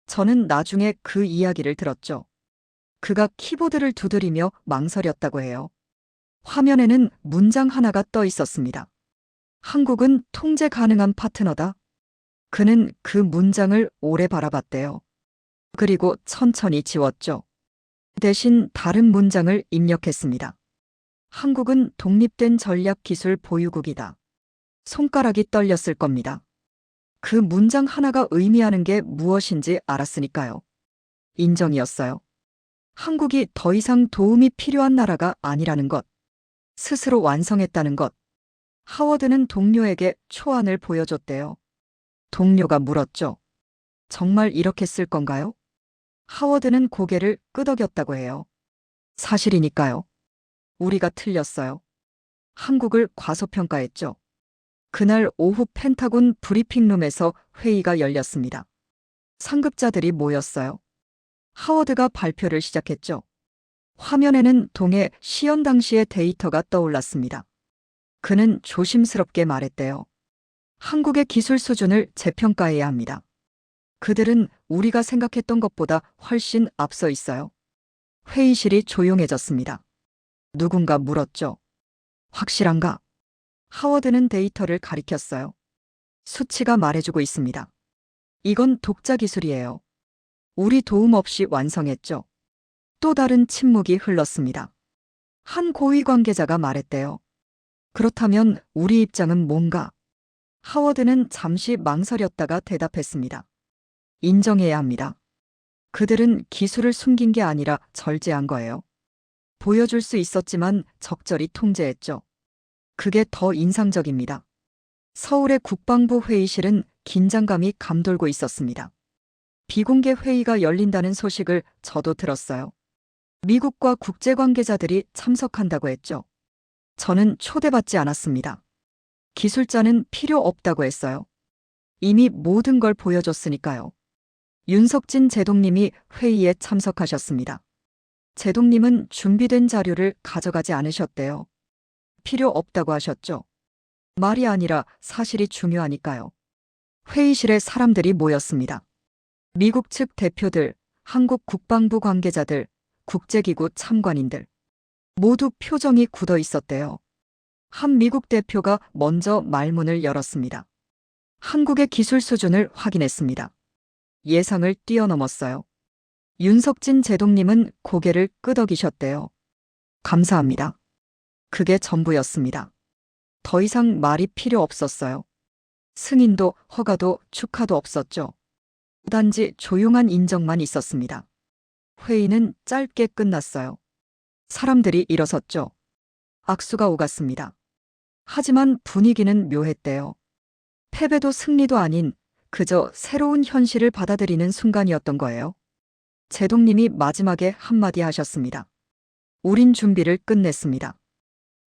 저는 나중에 그 이야기를 들었죠. 그가 키보드를 두드리며 망설였다고 해요. 화면에는 문장 하나가 떠 있었습니다. 한국은 통제 가능한 파트너다. 그는 그 문장을 오래 바라봤대요. 그리고 천천히 지웠죠. 대신 다른 문장을 입력했습니다. 한국은 독립된 전략기술 보유국이다. 손가락이 떨렸을 겁니다. 그 문장 하나가 의미하는 게 무엇인지 알았으니까요. 인정이었어요. 한국이 더 이상 도움이 필요한 나라가 아니라는 것. 스스로 완성했다는 것. 하워드는 동료에게 초안을 보여줬대요. 동료가 물었죠. 정말 이렇게 쓸 건가요? 하워드는 고개를 끄덕였다고 해요. 사실이니까요. 우리가 틀렸어요. 한국을 과소평가했죠. 그날 오후 펜타곤 브리핑룸에서 회의가 열렸습니다. 상급자들이 모였어요. 하워드가 발표를 시작했죠. 화면에는 동해 시연 당시의 데이터가 떠올랐습니다. 그는 조심스럽게 말했대요. 한국의 기술 수준을 재평가해야 합니다. 그들은 우리가 생각했던 것보다 훨씬 앞서 있어요. 회의실이 조용해졌습니다. 누군가 물었죠. 확실한가? 하워드는 데이터를 가리켰어요. 수치가 말해주고 있습니다. 이건 독자 기술이에요. 우리 도움 없이 완성했죠. 또 다른 침묵이 흘렀습니다. 한 고위 관계자가 말했대요. 그렇다면 우리 입장은 뭔가? 하워드는 잠시 망설였다가 대답했습니다. 인정해야 합니다. 그들은 기술을 숨긴 게 아니라 절제한 거예요. 보여줄 수 있었지만 적절히 통제했죠. 그게 더 인상적입니다. 서울의 국방부 회의실은 긴장감이 감돌고 있었습니다. 비공개 회의가 열린다는 소식을 저도 들었어요. 미국과 국제 관계자들이 참석한다고 했죠. 저는 초대받지 않았습니다. 기술자는 필요 없다고 했어요. 이미 모든 걸 보여줬으니까요. 윤석진 제동님이 회의에 참석하셨습니다. 제동님은 준비된 자료를 가져가지 않으셨대요. 필요 없다고 하셨죠. 말이 아니라 사실이 중요하니까요. 회의실에 사람들이 모였습니다. 미국 측 대표들, 한국 국방부 관계자들, 국제기구 참관인들. 모두 표정이 굳어 있었대요. 한 미국 대표가 먼저 말문을 열었습니다. 한국의 기술 수준을 확인했습니다. 예상을 뛰어넘었어요. 윤석진 제동님은 고개를 끄덕이셨대요. 감사합니다. 그게 전부였습니다. 더 이상 말이 필요 없었어요. 승인도 허가도 축하도 없었죠. 단지 조용한 인정만 있었습니다. 회의는 짧게 끝났어요. 사람들이 일어섰죠. 악수가 오갔습니다. 하지만 분위기는 묘했대요. 패배도 승리도 아닌 그저 새로운 현실을 받아들이는 순간이었던 거예요. 제동님이 마지막에 한마디 하셨습니다. 우린 준비를 끝냈습니다.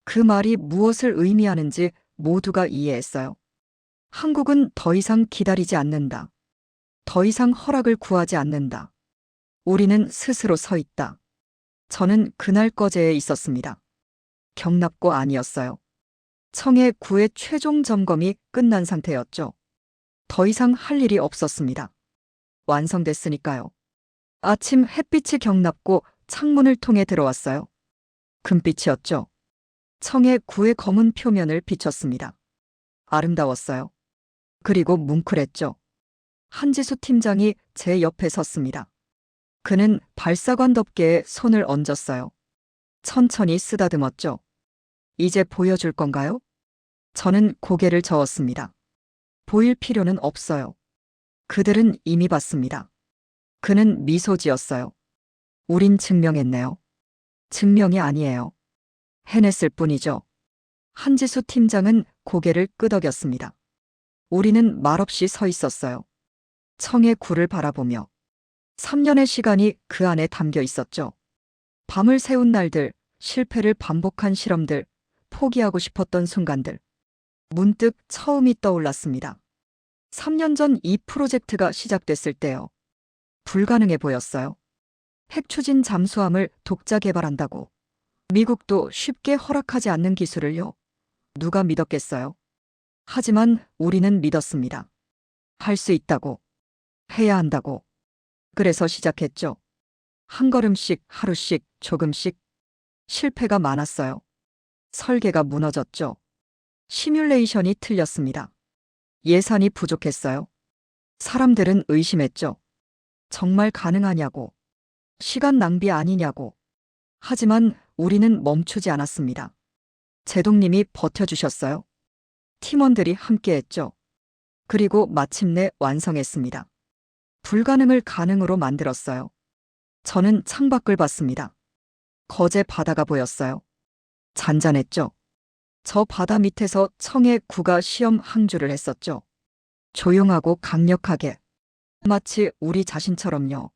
그 말이 무엇을 의미하는지 모두가 이해했어요. 한국은 더 이상 기다리지 않는다. 더 이상 허락을 구하지 않는다. 우리는 스스로 서 있다. 저는 그날 거제에 있었습니다. 경납고 아니었어요. 청해 구의 최종 점검이 끝난 상태였죠. 더 이상 할 일이 없었습니다. 완성됐으니까요. 아침 햇빛이 경납고 창문을 통해 들어왔어요. 금빛이었죠. 청의 구의 검은 표면을 비췄습니다. 아름다웠어요. 그리고 뭉클했죠. 한지수 팀장이 제 옆에 섰습니다. 그는 발사관 덮개에 손을 얹었어요. 천천히 쓰다듬었죠. 이제 보여줄 건가요? 저는 고개를 저었습니다. 보일 필요는 없어요. 그들은 이미 봤습니다. 그는 미소 지었어요. 우린 증명했네요. 증명이 아니에요. 해냈을 뿐이죠. 한지수 팀장은 고개를 끄덕였습니다. 우리는 말없이 서 있었어요. 청의 굴을 바라보며 3년의 시간이 그 안에 담겨 있었죠. 밤을 새운 날들, 실패를 반복한 실험들, 포기하고 싶었던 순간들. 문득 처음이 떠올랐습니다. 3년 전 이 프로젝트가 시작됐을 때요. 불가능해 보였어요. 핵 추진 잠수함을 독자 개발한다고. 미국도 쉽게 허락하지 않는 기술을요. 누가 믿었겠어요? 하지만 우리는 믿었습니다. 할 수 있다고. 해야 한다고. 그래서 시작했죠. 한 걸음씩, 하루씩, 조금씩. 실패가 많았어요. 설계가 무너졌죠. 시뮬레이션이 틀렸습니다. 예산이 부족했어요. 사람들은 의심했죠. 정말 가능하냐고. 시간 낭비 아니냐고. 하지만 우리는 멈추지 않았습니다. 제동님이 버텨주셨어요. 팀원들이 함께했죠. 그리고 마침내 완성했습니다. 불가능을 가능으로 만들었어요. 저는 창밖을 봤습니다. 거제 바다가 보였어요. 잔잔했죠. 저 바다 밑에서 청의 구가 시험 항주를 했었죠. 조용하고 강력하게. 마치 우리 자신처럼요.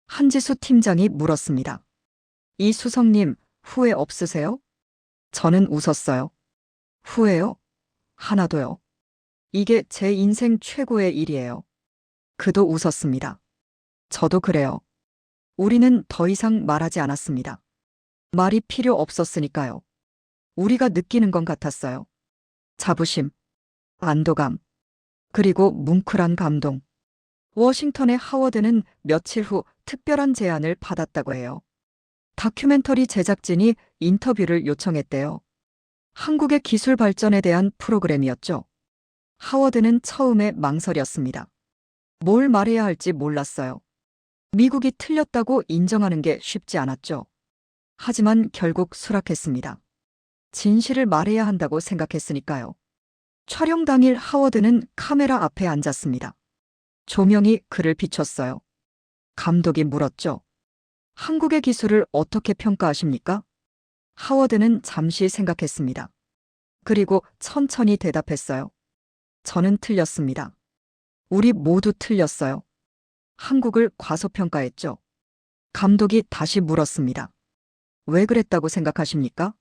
한지수 팀장이 물었습니다. 이수성님, 후회 없으세요? 저는 웃었어요. 후회요? 하나도요. 이게 제 인생 최고의 일이에요. 그도 웃었습니다. 저도 그래요. 우리는 더 이상 말하지 않았습니다. 말이 필요 없었으니까요. 우리가 느끼는 건 같았어요. 자부심, 안도감, 그리고 뭉클한 감동. 워싱턴의 하워드는 며칠 후 특별한 제안을 받았다고 해요. 다큐멘터리 제작진이 인터뷰를 요청했대요. 한국의 기술 발전에 대한 프로그램이었죠. 하워드는 처음에 망설였습니다. 뭘 말해야 할지 몰랐어요. 미국이 틀렸다고 인정하는 게 쉽지 않았죠. 하지만 결국 수락했습니다. 진실을 말해야 한다고 생각했으니까요. 촬영 당일 하워드는 카메라 앞에 앉았습니다. 조명이 그를 비췄어요. 감독이 물었죠. 한국의 기술을 어떻게 평가하십니까? 하워드는 잠시 생각했습니다. 그리고 천천히 대답했어요. 저는 틀렸습니다. 우리 모두 틀렸어요. 한국을 과소평가했죠. 감독이 다시 물었습니다. 왜 그랬다고 생각하십니까?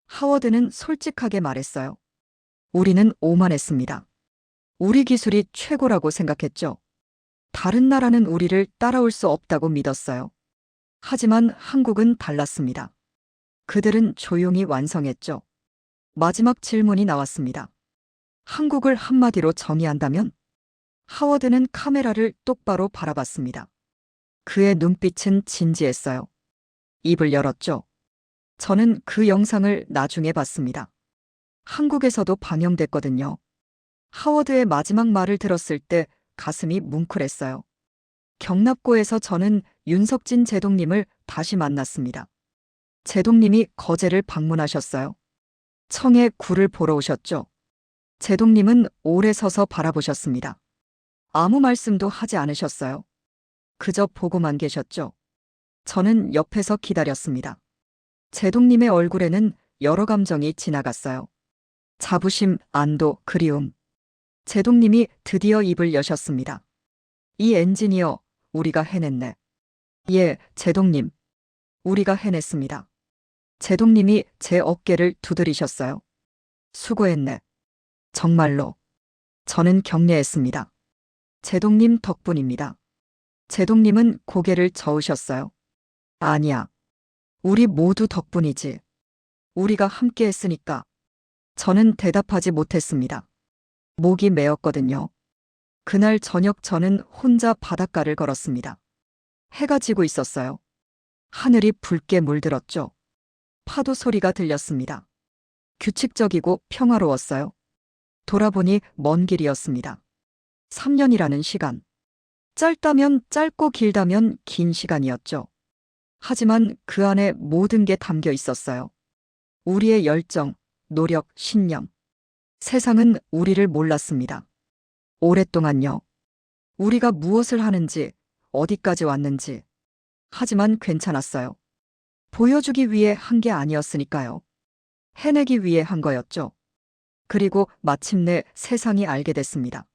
하워드는 솔직하게 말했어요. 우리는 오만했습니다. 우리 기술이 최고라고 생각했죠. 다른 나라는 우리를 따라올 수 없다고 믿었어요. 하지만 한국은 달랐습니다. 그들은 조용히 완성했죠. 마지막 질문이 나왔습니다. 한국을 한마디로 정의한다면? 하워드는 카메라를 똑바로 바라봤습니다. 그의 눈빛은 진지했어요. 입을 열었죠. 저는 그 영상을 나중에 봤습니다. 한국에서도 방영됐거든요. 하워드의 마지막 말을 들었을 때 가슴이 뭉클했어요. 경납고에서 저는 윤석진 제동님을 다시 만났습니다. 제동님이 거제를 방문하셨어요. 청의 굴을 보러 오셨죠. 제동님은 오래 서서 바라보셨습니다. 아무 말씀도 하지 않으셨어요. 그저 보고만 계셨죠. 저는 옆에서 기다렸습니다. 제동님의 얼굴에는 여러 감정이 지나갔어요. 자부심, 안도, 그리움. 제동님이 드디어 입을 여셨습니다. 이 엔지니어, 우리가 해냈네. 예, 제동님. 우리가 해냈습니다. 제동님이 제 어깨를 두드리셨어요. 수고했네. 정말로. 저는 격려했습니다. 제동님 덕분입니다. 제동님은 고개를 저으셨어요. 아니야. 우리 모두 덕분이지. 우리가 함께 했으니까. 저는 대답하지 못했습니다. 목이 메었거든요. 그날 저녁 저는 혼자 바닷가를 걸었습니다. 해가 지고 있었어요. 하늘이 붉게 물들었죠. 파도 소리가 들렸습니다. 규칙적이고 평화로웠어요. 돌아보니 먼 길이었습니다. 3년이라는 시간. 짧다면 짧고 길다면 긴 시간이었죠. 하지만 그 안에 모든 게 담겨 있었어요. 우리의 열정, 노력, 신념. 세상은 우리를 몰랐습니다. 오랫동안요. 우리가 무엇을 하는지, 어디까지 왔는지. 하지만 괜찮았어요. 보여주기 위해 한 게 아니었으니까요. 해내기 위해 한 거였죠. 그리고 마침내 세상이 알게 됐습니다.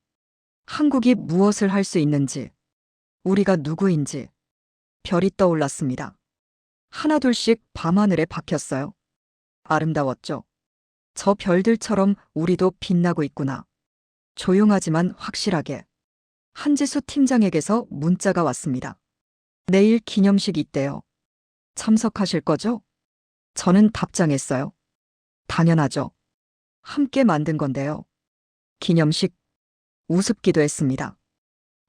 한국이 무엇을 할 수 있는지, 우리가 누구인지. 별이 떠올랐습니다. 하나둘씩 밤하늘에 박혔어요. 아름다웠죠. 저 별들처럼 우리도 빛나고 있구나. 조용하지만 확실하게. 한지수 팀장에게서 문자가 왔습니다. 내일 기념식 있대요. 참석하실 거죠? 저는 답장했어요. 당연하죠. 함께 만든 건데요. 기념식. 우습기도 했습니다.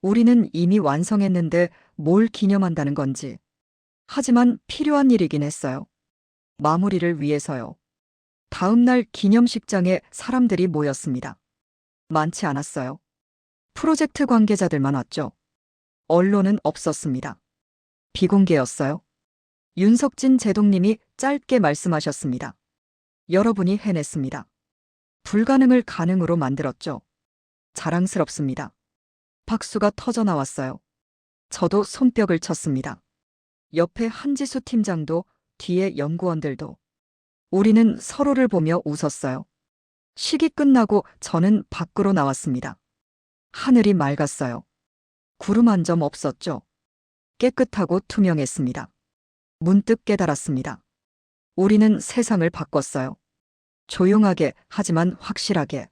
우리는 이미 완성했는데 뭘 기념한다는 건지. 하지만 필요한 일이긴 했어요. 마무리를 위해서요. 다음 날 기념식장에 사람들이 모였습니다. 많지 않았어요. 프로젝트 관계자들만 왔죠. 언론은 없었습니다. 비공개였어요. 윤석진 제동님이 짧게 말씀하셨습니다. 여러분이 해냈습니다. 불가능을 가능으로 만들었죠. 자랑스럽습니다. 박수가 터져 나왔어요. 저도 손뼉을 쳤습니다. 옆에 한지수 팀장도, 뒤에 연구원들도. 우리는 서로를 보며 웃었어요. 식이 끝나고 저는 밖으로 나왔습니다. 하늘이 맑았어요. 구름 한 점 없었죠. 깨끗하고 투명했습니다. 문득 깨달았습니다. 우리는 세상을 바꿨어요. 조용하게, 하지만 확실하게.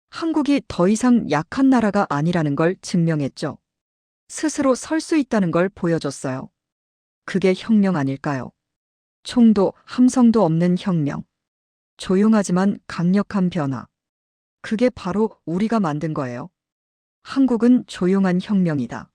한국이 더 이상 약한 나라가 아니라는 걸 증명했죠. 스스로 설 수 있다는 걸 보여줬어요. 그게 혁명 아닐까요? 총도 함성도 없는 혁명. 조용하지만 강력한 변화. 그게 바로 우리가 만든 거예요. 한국은 조용한 혁명이다.